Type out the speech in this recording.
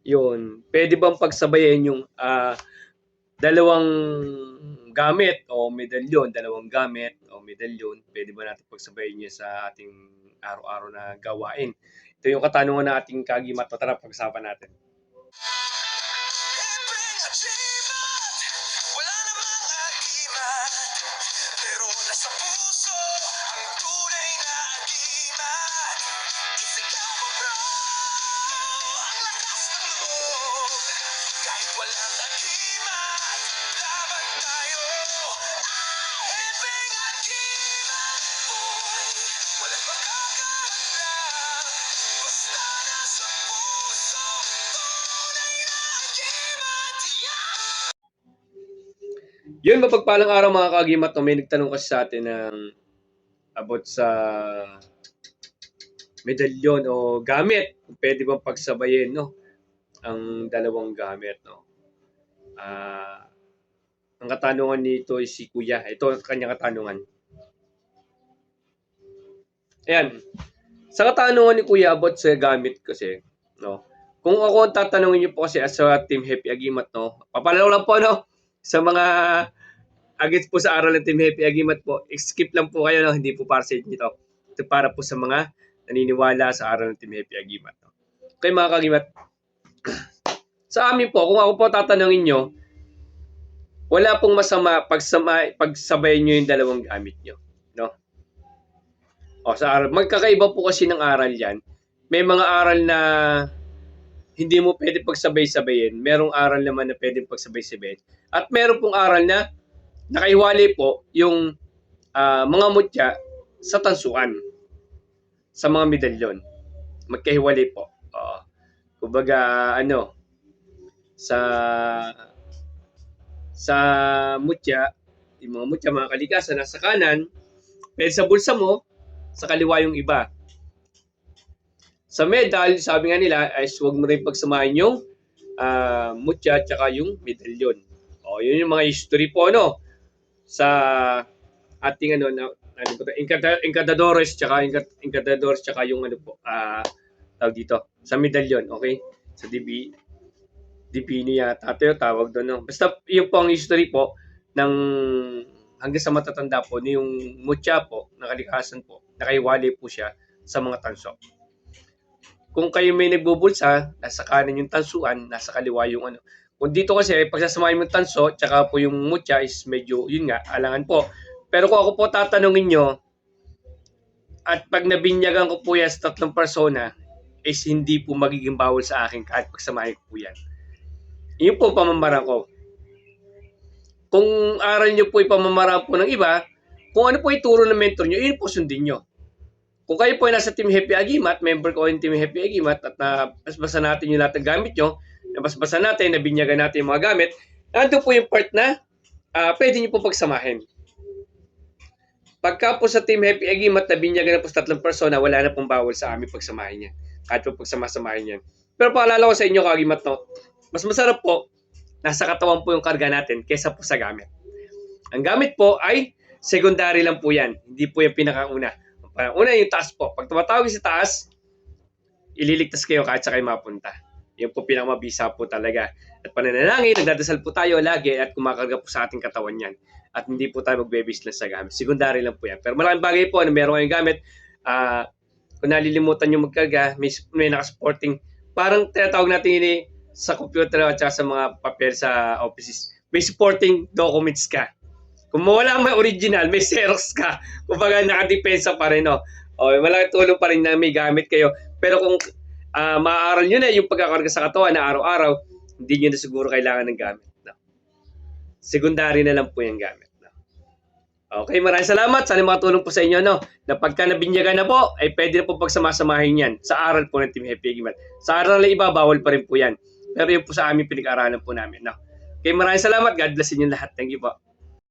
Yun, pwede bang pagsabayin yung dalawang gamit o medalyon, dalawang gamit o medalyon, pwede ba natin pagsabayin yun sa ating araw-araw na gawain? Ito yung katanungan ng ating kagimat. Tara, pag-usapan natin. Wala namang agimat, pero nasa puso ang tunay na agimat. Isigaw mo bro, ang lakas ng loob. Kahit walang agimat, laban tayo. Hepeng agimat, boy, walang makakahadlang. Basta nasa puso, tunay na agimat. Yeah! Yun, mapagpalang araw mga kagimat. No? May nagtanong kasi sa atin ng about sa medalyon o gamit. Pwede bang pagsabayin, no? Ang dalawang gamit, no? Ang katanungan nito ay si Kuya. Ito ang kanyang katanungan. Ayan. Sa katanungan ni Kuya about sa gamit kasi, no? Kung ako ang tatanungin niyo po kasi as sa Team Happy Agimat, no? Papalaro lang po, no? Sa mga against po sa aral ng Team Happy Agimat po, skip lang po kayo, no? Hindi po para sa inyo ito. Ito para po sa mga naniniwala sa aral ng Team Happy Agimat. No? Okay mga kagimat, sa amin po, kung ako po tatanungin nyo, wala pong masama pagsabayin nyo yung dalawang gamit nyo. No? O, sa aral, magkakaiba po kasi ng aral yan. May mga aral na hindi mo pwede pagsabay-sabayin. Merong aral naman na pwede pagsabay-sabayin. At meron pong aral na nakaiwalay po yung mga mutya sa tansuan, sa mga medalyon. Magkahiwalay po. Kumbaga, sa mutya, yung mga mutya, mga kalikasan, nasa kanan, pero sa bulsa mo, sa kaliwa yung iba. Sa medal, sabi nga nila, ay huwag mo rin pagsamahin yung mutya at saka yung medalyon. Yun yung mga history po, no? Sa ating Encantadores tsaka yung tawag dito, sa medalyon, okay? Sa Dipini yata ito yung tawag doon, no? Basta yun po ang history po ng hanggang sa matatanda po, yung mutya po, na kalikasan po, nakaiwalay po siya sa mga tanso. Kung kayo may nagbubulsa, nasa kanan yung tansuan, nasa kaliwa yung Kung dito kasi, pagsasamahin mo yung tanso, tsaka po yung mutya is medyo, yun nga, alangan po. Pero kung ako po tatanungin nyo, at pag nabinyagan ko po yan sa tatlong persona, is hindi po magiging bawal sa akin kahit pagsamahin ko po yan. Yun po pamamaraan ko. Kung aral nyo po ipamamaraan po ng iba, kung ano po ituro ng mentor nyo, yun po sundin nyo. Kung kayo po ay nasa Team Happy Agimat, member ko yung Team Happy Agimat, at nabasbasa natin yung lahat ng gamit nyo, nabasbasa natin, nabinyagan natin yung mga gamit, nandun po yung part na pwede nyo po pagsamahin. Pagka po sa Team Happy Agimat, nabinyagan na po sa tatlong persona, wala na pong bawal sa amin pagsamahin yan. Kahit po pagsamasamahin yan. Pero paalala ko sa inyo, Kagimat, no? Mas masarap po, nasa katawan po yung karga natin kaysa po sa gamit. Ang gamit po ay secondary lang po yan. Hindi po yung pinakauna. Una yung taas po. Pag tumatawag sa taas, ililigtas kayo kahit sa kayo mapunta. Yan po pinakamabisa po talaga. At pananalangin, nagdadasal po tayo lagi at kumakarga po sa ating katawan yan. At hindi po tayo magbe-business sa gamit. Secondary lang po yan. Pero malaking bagay po na meron kayong gamit. Kung nalilimutan nyo magkarga, may naka-supporting. Parang tinatawag natin yun sa computer at sa mga papel sa offices. May supporting documents ka. Kung mawala may original, may Xerox ka. Kumbaga nakadepensa pa rin, no? Malaking tulong pa rin na may gamit kayo. Pero kung maaaral nyo na yung pagkakarga sa katawan na araw-araw, hindi nyo na siguro kailangan ng gamit. No? Secondary na lang po yung gamit. No? Okay, maraming salamat. Sana makatulong po sa inyo, no? Na pagka nabinyagan na po, ay pwede na po pagsamasamahin yan sa aral po ng Team Happy Agimat. Sa aral na iba, bawal pa rin po yan. Pero yun po sa amin pinag-aralan po namin. No? Okay, maraming salamat. God bless inyo lahat. Thank you po.